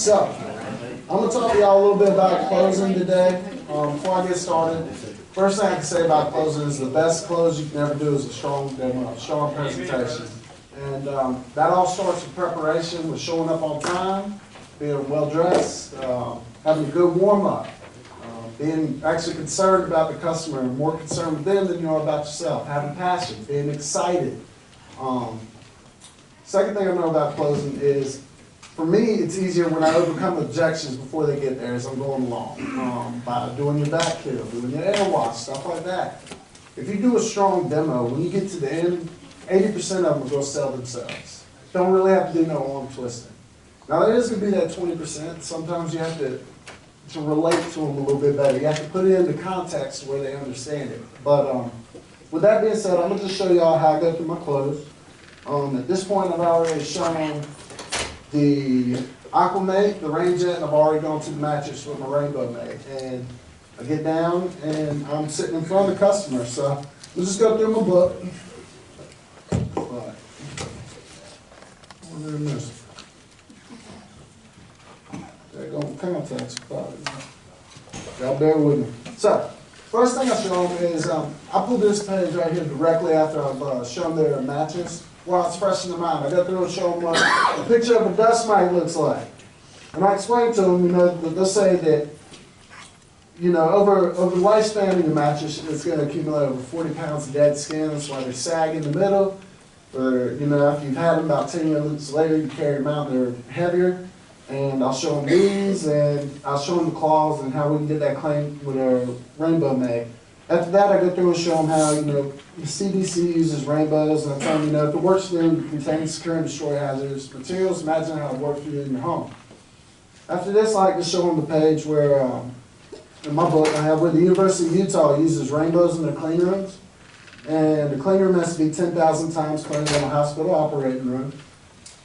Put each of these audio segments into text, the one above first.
So, I'm going to talk to y'all a little bit about closing today. Before I get started, first thing I can say about closing is the best close you can ever do is a strong demo, strong presentation. And that all starts with preparation, with showing up on time, being well dressed, having a good warm up, being actually concerned about the customer, and more concerned with them than you are about yourself, having passion, being excited. Second thing I know about closing is, for me, it's easier when I overcome objections before they get there as I'm going along, by doing your back kill, doing your air wash, stuff like that. If you do a strong demo, when you get to the end, 80% of them will go sell themselves. Don't really have to do no arm twisting. Now there is going to be that 20%. Sometimes you have to relate to them a little bit better. You have to put it into context where they understand it. But with that being said, I'm going to just show y'all how I go through my close. At this point, I've already shown the Aquamate, the Rain Jet, and I've already gone to the mattress with my Rainbow Mate. And I get down and I'm sitting in front of the customer. So we'll just go through my book. There you go, contacts. Y'all bear with me. So, first thing I show them is I pulled this page right here directly after I've shown their mattress. While it's fresh in their mind, I go through and show them what a picture of a dust mite looks like. And I explain to them, they'll say that, over the lifespan of your mattress, it's going to accumulate over 40 pounds of dead skin. That's why they sag in the middle. Or, after you've had them about 10 minutes later, you carry them out, they're heavier. And I'll show them these, and I'll show them the claws and how we can get that claim with our Rainbow Mate. After that, I go through and show them how, the CDC uses rainbows, and I tell them, if it works for them, it contains secure and destroy hazardous materials. Imagine how it works for you in your home. After this, I like to show them the page where, in my book, I have where the University of Utah uses rainbows in their clean rooms. And the clean room has to be 10,000 times cleaner than a hospital operating room.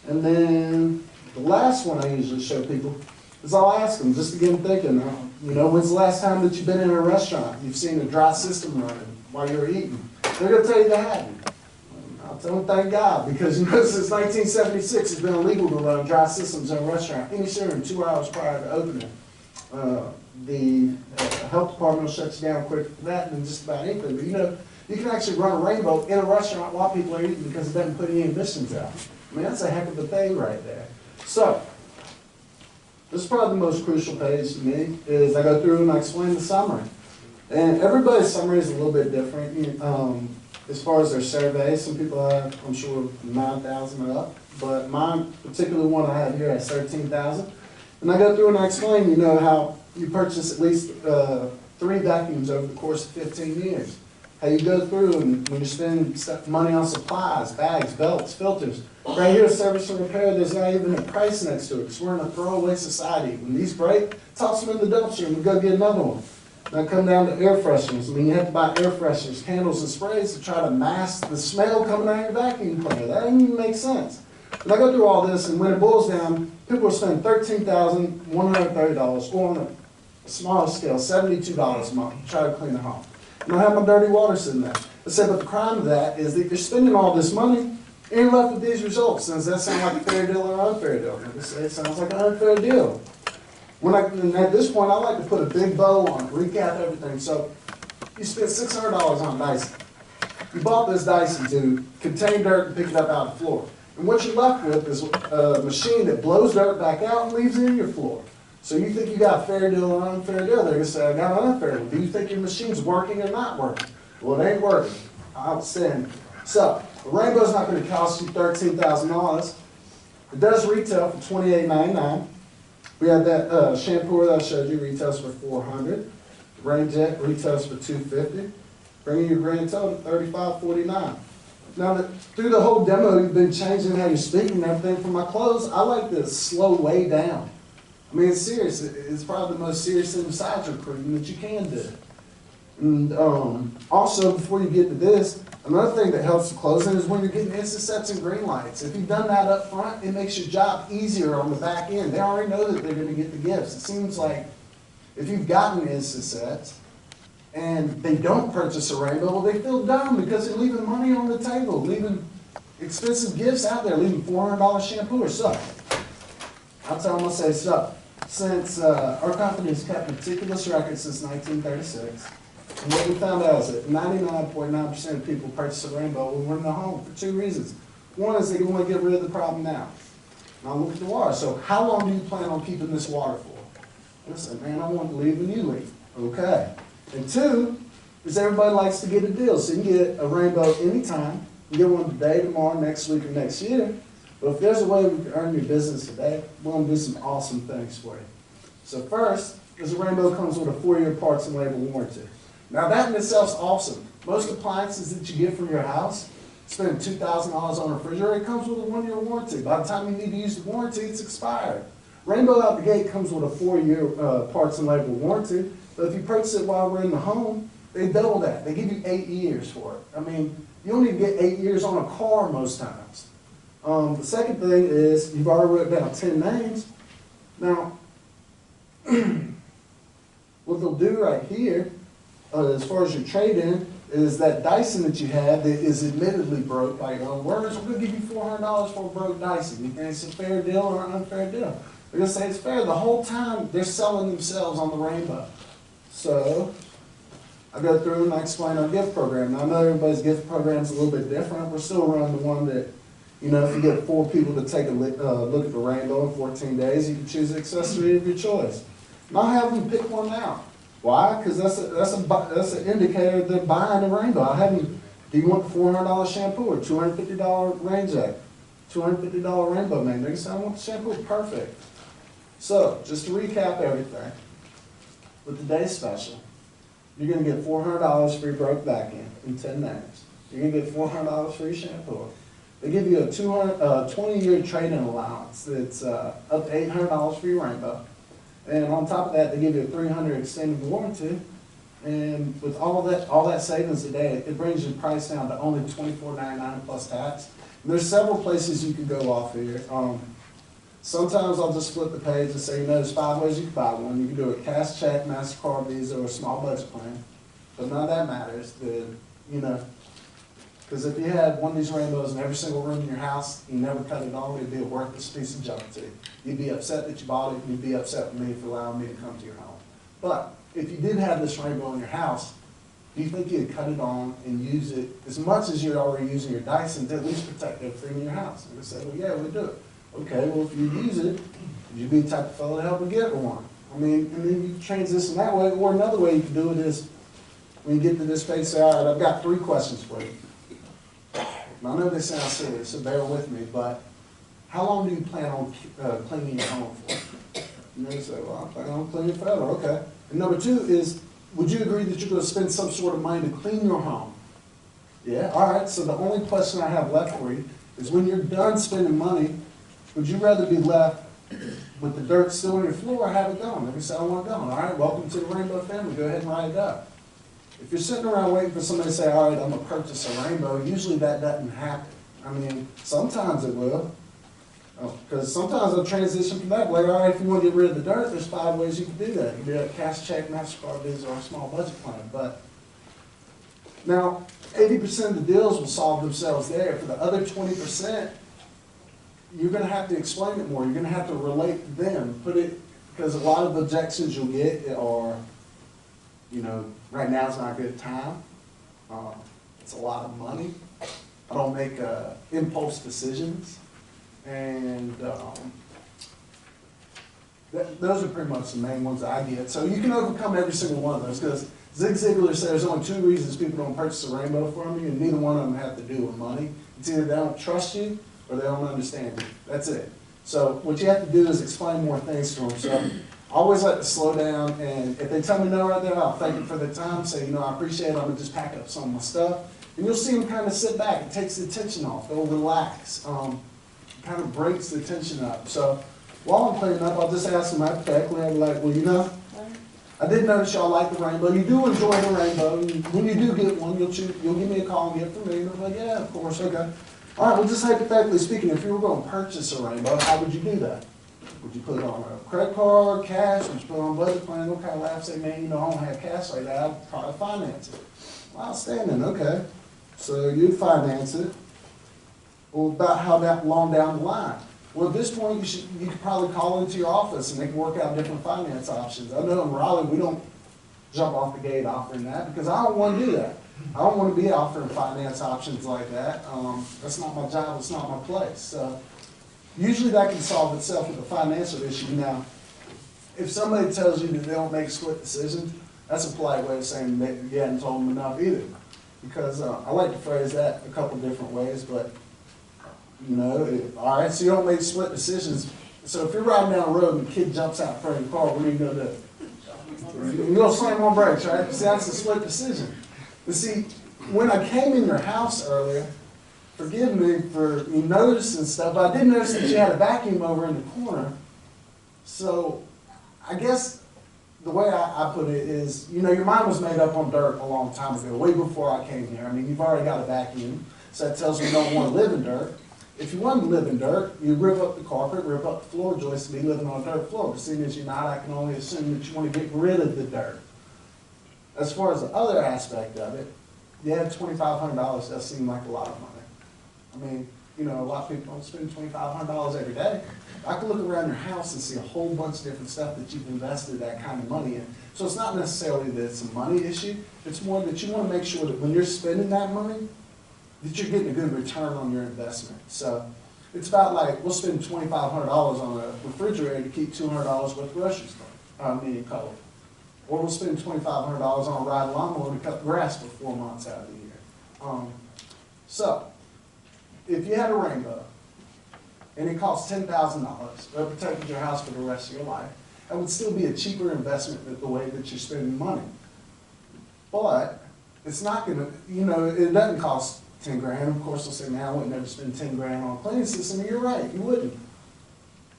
And then the last one I usually show people is I'll ask them, just to get them thinking, when's the last time that you've been in a restaurant, you've seen a dry system running while you're eating? They're going to tell you they hadn't. I'll tell them thank God, because since 1976 it's been illegal to run dry systems in a restaurant any sooner than 2 hours prior to opening. The health department will shut you down quicker for that than just about anything. But you can actually run a rainbow in a restaurant while people are eating because it doesn't put any emissions out. I mean, that's a heck of a thing right there. So, this is probably the most crucial page to me, is I go through and I explain the summary. And everybody's summary is a little bit different. As far as their survey, some people have, I'm sure, 9,000 or up. But my particular one I have here has 13,000. And I go through and I explain, how you purchase at least 3 vacuums over the course of 15 years. How you go through and when you spend money on supplies, bags, belts, filters. Right here, service and repair, there's not even a price next to it because we're in a throwaway society. When these break, toss them in the dumpster and we go get another one. Now come down to air fresheners. You have to buy air fresheners, candles, and sprays to try to mask the smell coming out of your vacuum cleaner. That doesn't even make sense. And I go through all this, and when it boils down, people are spending $13,130, or on a smaller scale, $72 a month to try to clean their home. And I have my dirty water sitting there. I said, but the crime of that is that you're spending all this money, and you're left with these results. Does that sound like a fair deal or an unfair deal? It sounds like an unfair deal. And at this point, I like to put a big bow on it, recap everything. So you spent $600 on Dyson. You bought this Dyson to contain dirt and pick it up out of the floor. And what you're left with is a machine that blows dirt back out and leaves it in your floor. So you think you got a fair deal or an unfair deal. They're going to say, I got an unfair deal. Do you think your machine's working or not working? Well, it ain't working. Outstanding. So, the Rainbow's not going to cost you $13,000. It does retail for $28.99. We have that shampoo that I showed you, retails for $400. Rain Jet retails for $250. Bringing your grand total to $35.49. Now, through the whole demo, you've been changing how you're speaking and everything. For my clothes, I like to slow way down. I mean, it's serious. It's probably the most serious thing besides recruiting that you can do. And also, before you get to this, another thing that helps the closing is when you're getting instant sets and green lights. If you've done that up front, it makes your job easier on the back end. They already know that they're going to get the gifts. It seems like if you've gotten instant sets and they don't purchase a rainbow, well, they feel dumb because they're leaving money on the table, leaving expensive gifts out there, leaving $400 shampoo or so. I'll tell them, I say, so, since our company has kept meticulous records since 1936, and what we found out is that 99.9% of people purchase a rainbow when we're in the home for two reasons. One is they want to get rid of the problem now. Now look at the water. So how long do you plan on keeping this water for? And I said, man, I want to leave when you leave. Okay. And two is everybody likes to get a deal. So you can get a rainbow anytime. You get one today, tomorrow, next week, or next year. But if there's a way we can earn your business today, we're going to do some awesome things for you. So first, this rainbow comes with a 4-year parts and labor warranty. Now that in itself is awesome. Most appliances that you get from your house, spending $2,000 on a refrigerator, it comes with a 1-year warranty. By the time you need to use the warranty, it's expired. Rainbow out the gate comes with a 4-year parts and labor warranty. But if you purchase it while we're in the home, they double that. They give you 8 years for it. I mean, you don't even get 8 years on a car most times. The second thing is, you've already wrote down 10 names. Now, what they'll do right here, as far as your trade-in, is that Dyson that you had that is admittedly broke, by your own words, we're going to give you $400 for a broke Dyson. You think it's a fair deal or an unfair deal? They're going to say it's fair. The whole time, they're selling themselves on the rainbow. So, I go through and I explain our gift program. Now, I know everybody's gift program is a little bit different. We're still running the one that, you know, if you get 4 people to take a look at the rainbow in 14 days, you can choose the accessory of your choice. And I'll have them pick one out. Why? Because that's an indicator they're buying a rainbow. I have them, do you want the $400 shampoo or $250 rain jacket? $250 rainbow man. They say, I want the shampoo. Perfect. So, just to recap everything, with today's special, you're going to get $400 for your broke back end in 10 names. You're going to get $400 for your shampoo. They give you a 20-year trade-in allowance that's up to $800 for your rainbow. And on top of that, they give you a $300 extended warranty. And with all that savings today, it brings your price down to only $24.99 plus tax. And there's several places you can go off here. Sometimes I'll just flip the page and say, you know, there's 5 ways you can buy one. You can do a cash, check, MasterCard, Visa, or a small budget plan. But none of that matters. You know, because if you had one of these rainbows in every single room in your house, you never cut it on, it'd be a worthless piece of junk to you. You'd be upset that you bought it, and you'd be upset with me for allowing me to come to your home. But if you did have this rainbow in your house, do you think you'd cut it on and use it as much as you're already using your Dyson to at least protect everything in your house? And they say, well, yeah, we do it. Okay, well, if you use it, would you be the type of fellow to help me get one? I mean, and then you transition that way, or another way you can do it is, when you get to this page, say, all right, I've got 3 questions for you. Now, I know they sound silly, so bear with me, but how long do you plan on cleaning your home for? And they say, well, I plan on cleaning forever, okay. And number 2 is, would you agree that you're going to spend some sort of money to clean your home? Yeah, all right, so the only question I have left for you is, when you're done spending money, would you rather be left with the dirt still on your floor or have it gone? Maybe say, I want it gone. All right, welcome to the Rainbow family. Go ahead and write it up. If you're sitting around waiting for somebody to say, all right, I'm going to purchase a rainbow, usually that doesn't happen. I mean, sometimes it will. Because sometimes they'll transition from that. Like, all right, if you want to get rid of the dirt, there's 5 ways you can do that. You can do a cash, check, MasterCard, Visa, or a small budget plan. But now, 80% of the deals will solve themselves there. For the other 20%, you're going to have to explain it more. You're going to have to relate to them. Because a lot of the objections you'll get are, you know, right now is not a good time. It's a lot of money. I don't make impulse decisions. And those are pretty much the main ones I get. So you can overcome every single one of those, because Zig Ziglar said there's only 2 reasons people don't purchase a rainbow from you, and neither one of them have to do with money. It's either they don't trust you or they don't understand you. That's it. So what you have to do is explain more things to them. So I always like to slow down, and if they tell me no right there, I'll thank them for their time, say, you know, I appreciate it, I'm going to just pack up some of my stuff. And you'll see them kind of sit back. It takes the tension off. They'll relax. Kind of breaks the tension up. So while I'm cleaning up, I'll just ask them hypothetically, I'll be like, well, you know, I did notice y'all like the rainbow. You do enjoy the rainbow. When you do get one, you'll give me a call and get it from me. And I'm like, yeah, of course, okay. All right, well, just hypothetically speaking, if you were going to purchase a rainbow, how would you do that? Would you put it on a credit card, cash? Would you put it on a budget plan? They'll kind of laugh and say, man, you know, I don't have cash like that. I'd probably finance it. Well, outstanding, okay. So you'd finance it. Well, about how long down the line? Well, at this point, you could probably call into your office and they can work out different finance options. I know in Raleigh, we don't jump off the gate offering that because I don't want to do that. I don't want to be offering finance options like that. That's not my job, it's not my place. So usually that can solve itself with a financial issue. Now, if somebody tells you that they don't make split decisions, that's a polite way of saying that you hadn't told them enough either. Because I like to phrase that a couple different ways, but you know, all right, so you don't make split decisions. So if you're riding down the road and a kid jumps out in front of your car, what are you going to do? You're going to slam on brakes, right? See, that's a split decision. But see, when I came in your house earlier, forgive me for you noticing stuff, but I did notice that you had a vacuum over in the corner. So I guess the way I put it is, you know, your mind was made up on dirt a long time ago, way before I came here. I mean, you've already got a vacuum, so that tells me you don't want to live in dirt. If you wanted to live in dirt, you'd rip up the carpet, rip up the floor joists, and be living on a dirt floor. But seeing as you're not, I can only assume that you want to get rid of the dirt. As far as the other aspect of it, yeah, $2,500 does seem like a lot of money. I mean, you know, a lot of people don't spend $2,500 every day. I can look around your house and see a whole bunch of different stuff that you've invested that kind of money in. So it's not necessarily that it's a money issue. It's more that you want to make sure that when you're spending that money, that you're getting a good return on your investment. So it's about like, we'll spend $2,500 on a refrigerator to keep $200 worth of groceries covered. Or we'll spend $2,500 on a ride lawnmower to cut the grass for 4 months out of the year. So if you had a rainbow and it cost $10,000, that protected your house for the rest of your life, that would still be a cheaper investment than the way that you're spending money. But it's not going to, you know, it doesn't cost 10 grand. Of course, they'll say, man, I would never spend 10 grand on a cleaning system. And you're right, you wouldn't.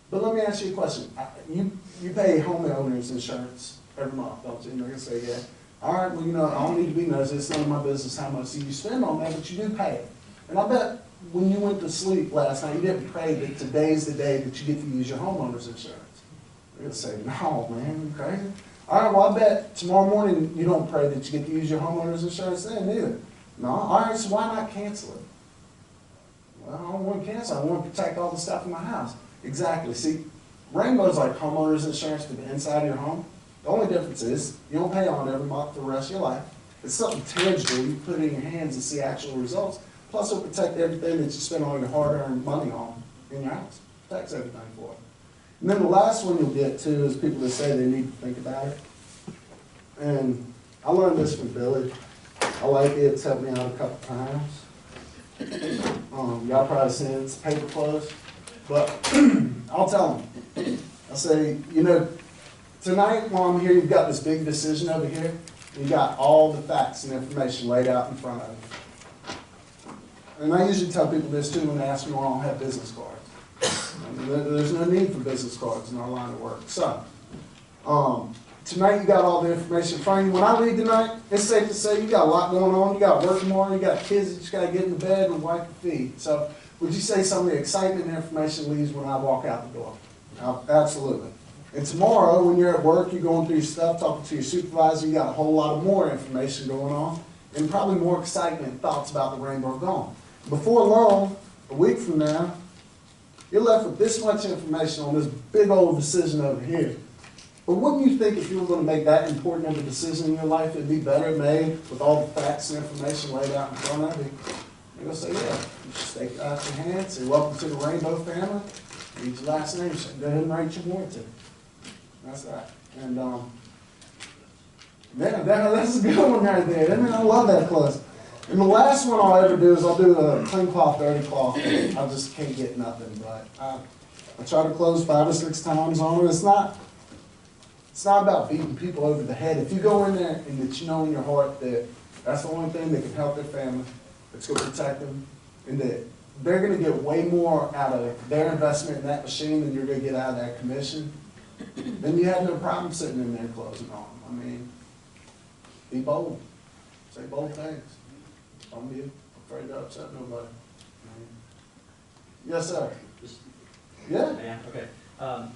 But let me ask you a question. You pay homeowners insurance every month, don't you? And they're going to say, yeah. All right, well, you know, I don't need to be nosy. It's none of my business how much you spend on that, but you do pay it. And I bet when you went to sleep last night, you didn't pray that today's the day that you get to use your homeowner's insurance. They're going to say, no, man, you crazy? All right, well, I bet tomorrow morning you don't pray that you get to use your homeowner's insurance then either. No, all right, so why not cancel it? Well, I don't want to cancel. I want to protect all the stuff in my house. Exactly. See, Rainbow's like homeowner's insurance for the inside of your home. The only difference is you don't pay on it every month for the rest of your life. It's something tangible. You put it in your hands and see actual results. Plus, it'll protect everything that you spend all your hard-earned money on in your house. Protects everything for it. And then the last one you'll get to is people that say they need to think about it. And I learned this from Billy. I like it. It's helped me out a couple times. Y'all probably seen it. It's paper clothes. But I'll tell them. I'll say, you know, tonight while I'm here, you've got this big decision over here. You've got all the facts and information laid out in front of you. And I usually tell people this too when they ask me why I don't have business cards. There's no need for business cards in our line of work. So, tonight you got all the information in front of you. When I leave tonight, it's safe to say you got a lot going on. You got work tomorrow. You got kids that you got to get into bed and wipe your feet. So, would you say some of the excitement and information leaves when I walk out the door? Absolutely. And tomorrow, when you're at work, you're going through your stuff, talking to your supervisor, you got a whole lot of more information going on, and probably more excitement and thoughts about the rainbow gone. Before long, a week from now, you're left with this much information on this big old decision over here. But wouldn't you think if you were going to make that important of a decision in your life, it'd be better made with all the facts and information laid out in front of you? You're going to say, yeah, you just take it out of your hand, say, welcome to the Rainbow family, read your last name, go ahead and write your warranty. That's that. And that's a good one right there. I mean, I love that close. And the last one I'll ever do is I'll do a clean cloth, dirty cloth. I just can't get nothing. But I try to close 5 or 6 times on it. It's not about beating people over the head. If you go in there and that you know in your heart that that's the only thing that can help their family, that's going to protect them, and that they're going to get way more out of their investment in that machine than you're going to get out of that commission, then you have no problem sitting in there closing on them. I mean, be bold. Say bold things. Don't be afraid to upset nobody. Yes, sir. Yeah. Yeah. Okay.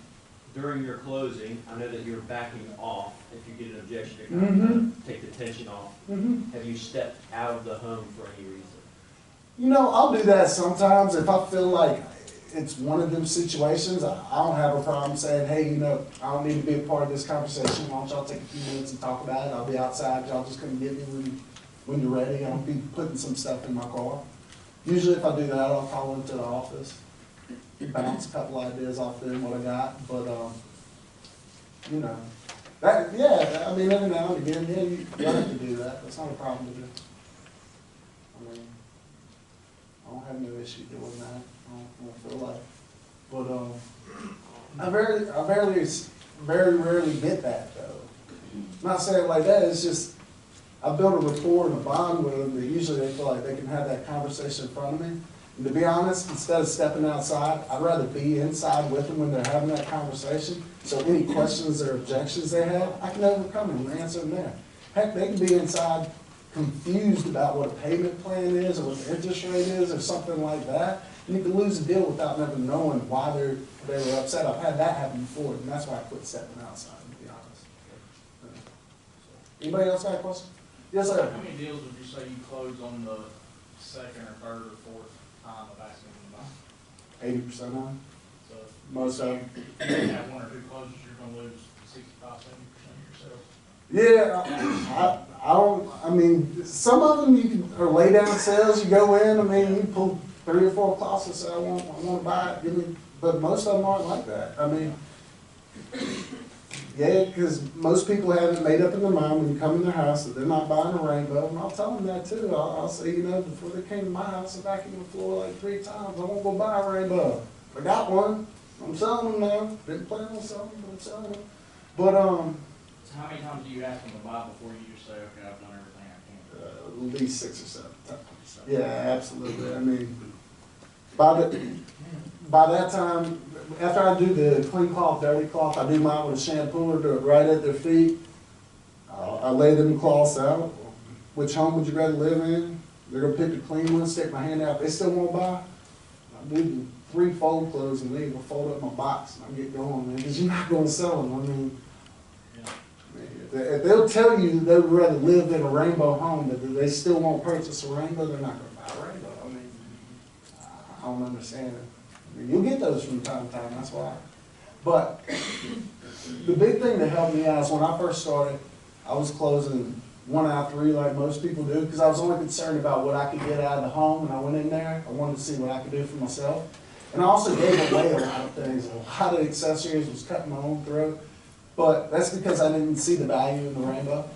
During your closing, I know that you're backing off if you get an objection to kind of take the tension off. Have you stepped out of the home for any reason? You know, I'll do that sometimes if I feel like, it's one of them situations, I don't have a problem saying, hey, you know, I don't need to be a part of this conversation. Why don't y'all take a few minutes and talk about it? I'll be outside. Y'all just come get me when you're ready. I'll be putting some stuff in my car. Usually if I do that, I'll call into the office, bounce a couple ideas off them, what I got. But, you know, that, yeah, I mean, every now and again, yeah, you have to do that. That's not a problem to do. I mean, I don't have no issue doing that. I don't feel like. But I very rarely get that though. I'm not saying it like that. It's just I built a rapport and a bond with them that usually they feel like they can have that conversation in front of me. And to be honest, instead of stepping outside, I'd rather be inside with them when they're having that conversation. So any questions or objections they have, I can overcome them and answer them there. Heck, they can be inside confused about what a payment plan is or what the interest rate is or something like that. And you can lose a deal without never knowing why they were upset. I've had that happen before, and that's why I quit stepping outside, to be honest. Anybody else got a question? Yes, sir. How many deals would you say you close on the second or third or fourth time of asking them to buy? 80% of them. So Most of them. if you have one or two closes, you're gonna lose 65, 70% of your sales. Yeah, I don't, I mean, some of them you can, are lay down sales, you go in, I mean, you pull 3 or 4 clauses, say, I want to buy it, give me, but most of them aren't like that. I mean, yeah, because most people have it made up in their mind when you come in their house that they're not buying a rainbow, and I'll tell them that too. I'll say, you know, before they came to my house, I vacuumed the floor like 3 times, I won't go buy a rainbow. I got one, I'm selling them now, didn't plan on selling them, but I'm selling them. But, So how many times do you ask them to buy before you just say, okay, I've done everything I can? at least 6 or 7 times. Yeah, absolutely. I mean, by that time, after I do the clean cloth, dirty cloth, I do mine with a shampoo, do it right at their feet. I lay them cloths out. Which home would you rather live in? They're gonna pick the clean one, stick my hand out. They still won't buy. I do 3 fold clothes and leave. I fold up my box and I get going, man. Because you're not gonna sell them. I mean, if they'll tell you they would rather live in a rainbow home, but they still won't purchase a rainbow, they're not going to buy a rainbow. I mean, I don't understand it. I mean, you'll get those from time to time, that's why. But the big thing that helped me out is when I first started, I was closing 1 out of 3 like most people do, because I was only concerned about what I could get out of the home. When I went in there, I wanted to see what I could do for myself. And I also gave away a lot of things. A lot of accessories, was cutting my own throat. But that's because I didn't see the value in the rainbow.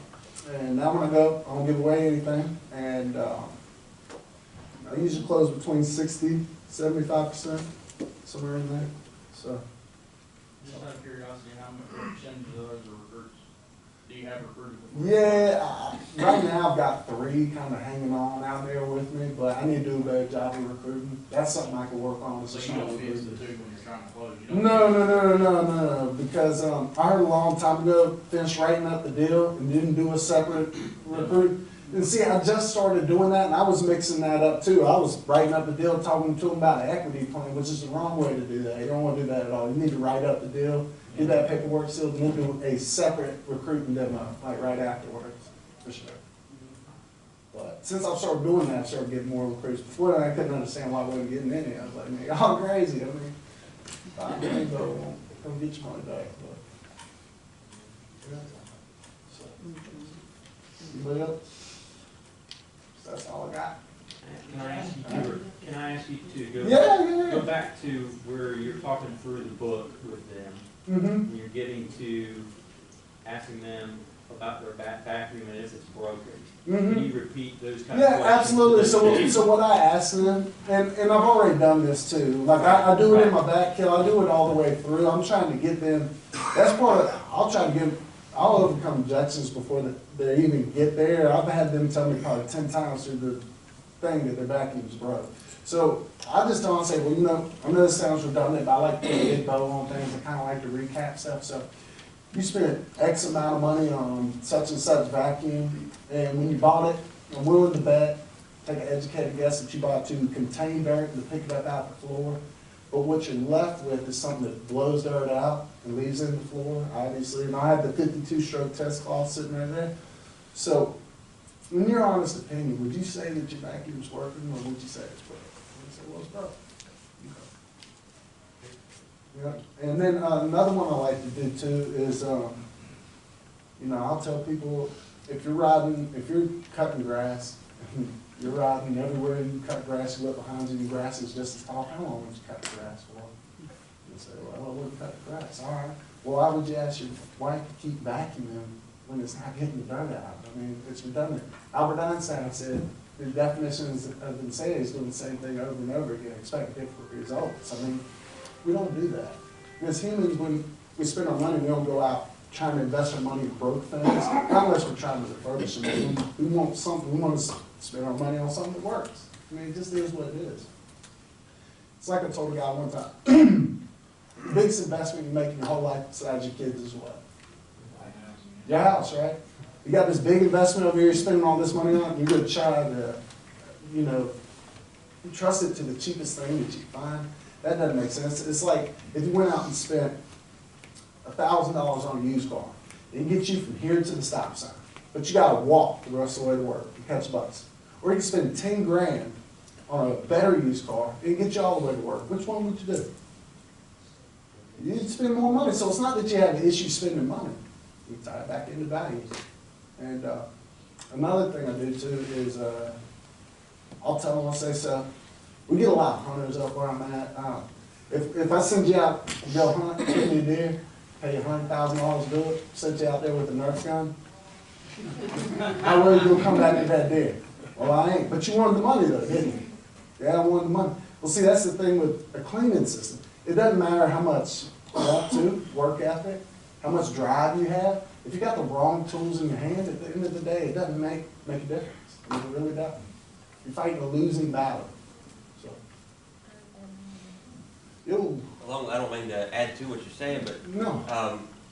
And now when I go, I don't give away anything. And I usually close between 60, 75%, somewhere in there. So. Just out of curiosity, how much percentage of those are recruits? Do you have recruited before? Yeah, right now I've got 3 kind of hanging on out there with me, but I need to do a better job of recruiting. That's something I can work on. So you don't fix the 2 when you're trying to close? You don't No, because I heard a long time ago, finished writing up the deal and didn't do a separate recruit. And see, I just started doing that, and I was mixing that up too. I was writing up the deal, talking to them about an equity plan, which is the wrong way to do that. You don't want to do that at all. You need to write up the deal, get that paperwork sealed, and then do a separate recruiting demo, like right afterwards, for sure. But since I've started doing that, I've started getting more recruits. Before that, I couldn't understand why I wasn't getting any. I was like, man, y'all crazy. I mean, I can't go, come get your money back. But, yeah. So, anybody else? That's all I got. Can I ask you to go? Yeah. Go back to where you're talking through the book with them. Mm-hmm. And you're getting to asking them about their vacuum and if it's broken. Mm-hmm. Can you repeat those kind of Yeah, questions? absolutely. So what I ask them, and I've already done this too. Like I do it in my back kill. I do it all the way through. I'm trying to get them. That's part of. I'll overcome objections before they even get there. I've had them tell me probably 10 times through the thing that their vacuum's broke. So I just don't say, well, you know, I know this sounds redundant, but I like to put a big bow on things. I kind of like to recap stuff. So you spent X amount of money on such and such vacuum, and when you bought it, I'm willing to bet, take an educated guess that you bought it to contain dirt and to pick it up out the floor. But what you're left with is something that blows dirt out and leaves it in the floor, obviously. And I have the 52-stroke test cloth sitting right there. So, in your honest opinion, would you say that your vacuum's working, or would you say it's broken? I would say, well, it's broken. Yeah, and then another one I like to do too is, you know, I'll tell people, if you're cutting grass, you're riding everywhere you cut grass, you look behind you, the grass is just as tall, how long would you cut the grass for? You say, well, I wouldn't cut the grass, all right. Well, why would you ask your wife to keep vacuuming when it's not getting the dirt out? I mean, it's redundant. Albert Einstein said, the definitions of insanity is doing the same thing over and over again, expect different results. I mean, we don't do that. As humans, when we spend our money, we don't go out trying to invest our money in broke things, not unless we're trying to refurbish them. We want something, we want to spend our money on something that works. I mean, it just is what it is. It's like I told a guy one time, the biggest investment you make in your whole life besides your kids is what? Your house, right? You got this big investment over here, you're spending all this money on it, and you're going to try to, you know, trust it to the cheapest thing that you find. That doesn't make sense. It's like if you went out and spent $1,000 on a used car. It gets you from here to the stop sign. But you got to walk the rest of the way to work and catch a bus. Or you can spend 10 grand on a better used car and get you all the way to work. Which one would you do? You'd spend more money. So it's not that you have an issue spending money. You tie it back into values. And another thing I do too is I'll tell them, I'll say, so we get a lot of hunters up where I'm at. If I send you out to go hunt, give me a deer, pay you $100,000 to do it, send you out there with a Nerf gun, how will you gonna come back with that deer? Well, I ain't. But you wanted the money though, didn't you? Yeah, I wanted the money. Well, see, that's the thing with a cleaning system. It doesn't matter how much work ethic, how much drive you have. If you got the wrong tools in your hand, at the end of the day, it doesn't make a difference. I mean, it really doesn't. You're fighting a losing battle. So, I don't mean to add to what you're saying, but no.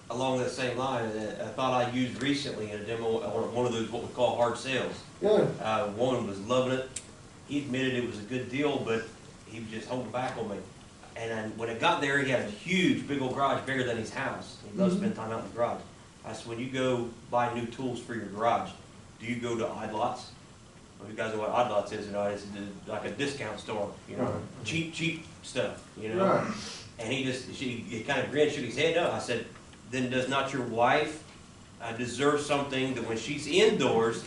Along that same line, a thought I used recently in a demo on one of those what we call hard sales. Yeah. One was loving it. He admitted it was a good deal, but he was just holding back on me. And then when it got there, he had a huge, big old garage, bigger than his house. He loves spending time out in the garage. I said, when you go buy new tools for your garage, do you go to Odd Lots? Well, you guys know what Odd Lots is, you know, it's like a discount store, you know, cheap stuff, you know. Right. And he kind of grinned, shook his head no. I said, then does not your wife deserve something that when she's indoors,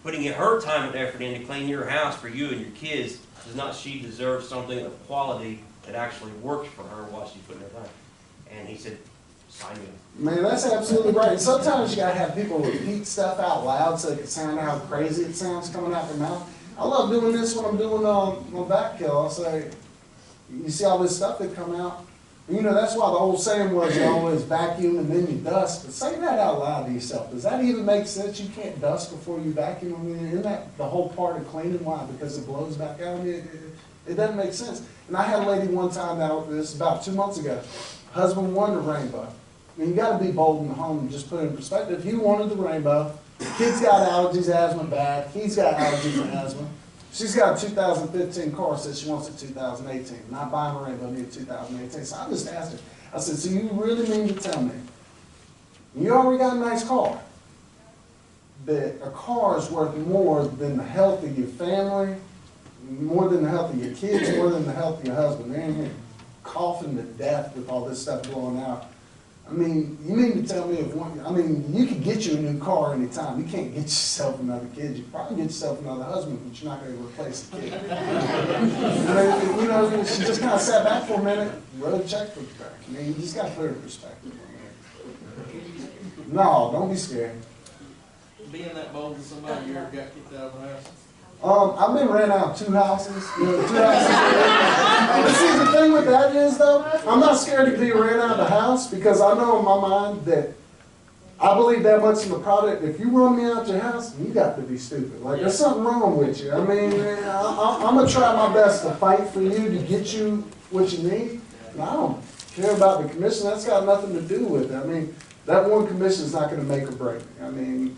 putting her time and effort in to clean your house for you and your kids, does not she deserve something of quality that actually works for her while she's putting her time? And he said, sign me up. Man, that's absolutely right. Sometimes you gotta have people repeat stuff out loud so it can sound how crazy it sounds coming out their mouth. I love doing this when I'm doing my back kill. I'll say, you see all this stuff that come out? You know, that's why the old saying was you always vacuum and then you dust. But say that out loud to yourself. Does that even make sense? You can't dust before you vacuum. I mean, isn't that the whole part of cleaning? Why? Because it blows back out. I mean, it doesn't make sense. And I had a lady one time, now this is about 2 months ago, husband wanted a rainbow. I mean, you got to be bold in the home and just put it in perspective. He wanted the rainbow. Kid's got allergies, asthma bad. He's got allergies and asthma. She's got a 2015 car, says she wants a 2018. Not buying a rainbow, need a 2018. So I just asked her, I said, so you really mean to tell me, you already got a nice car, that a car is worth more than the health of your family, more than the health of your kids, more than the health of your husband? They're in here coughing to death with all this stuff blowing out. I mean, you mean to tell me you could get you a new car anytime. You can't get yourself another kid. You can probably get yourself another husband, but you're not going to replace the kid. And, you know, she just kind of sat back for a minute, wrote a check for the back. I mean, you just got to put it in perspective. No, don't be scared. Being that bold to somebody, you ever got kicked out of the house? I've been ran out of 2 houses. You know, 2 houses. But see, the thing with that is, though, I'm not scared to be ran out of the house because I know in my mind that I believe that much in the product. If you run me out your house, you got to be stupid. Like, there's something wrong with you. I mean, I'm going to try my best to fight for you to get you what you need. And I don't care about the commission. That's got nothing to do with it. I mean, that one commission is not going to make or break me. I mean,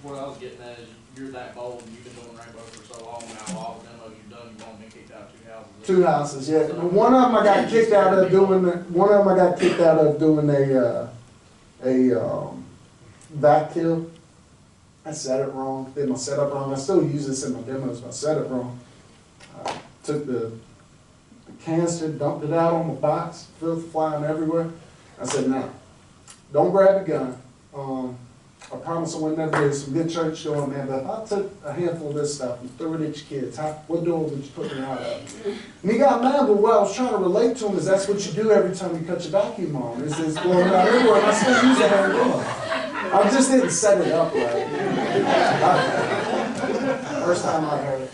what I was getting at is you're that bold and you've been doing rainbow for so long now, all the demos you've done, you've only been kicked out of 2 houses. 2 houses, yeah. And one of them I got kicked out of doing a back kill. I set it wrong, did my setup wrong. I still use this in my demos, but I set it wrong. Took the canister, dumped it out on my box, filth flying everywhere. I said, no, don't grab a gun. I promise I would never do some good church going, man, but if I took a handful of this stuff and threw it at your kids, what door would you put me out of? And he got mad, but what I was trying to relate to him is that's what you do every time you cut your vacuum on. It's blowing out everywhere, and I still use a hand door. I just didn't set it up right. First time I heard it.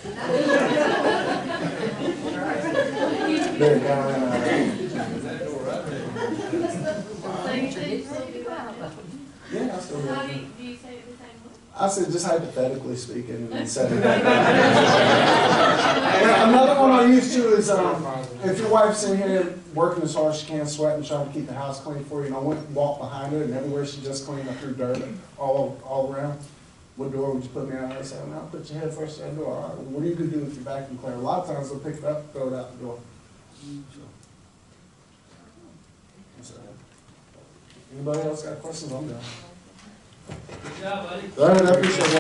There you go. Yeah, I still do. How do you say it the same way? I said, just hypothetically speaking, and set it up. Another one I use too is, if your wife's in here working as hard as she can, sweating, trying to keep the house clean for you, and I went and walked behind her, and everywhere she just cleaned up her dirt all around. What door would you put me out? I said, well, put your head first in that door. All right, well, what are you gonna do with your vacuum cleaner? A lot of times they'll pick it up, throw it out the door. So, anybody else got questions? I'm done. Good job, buddy. Go ahead, I appreciate it.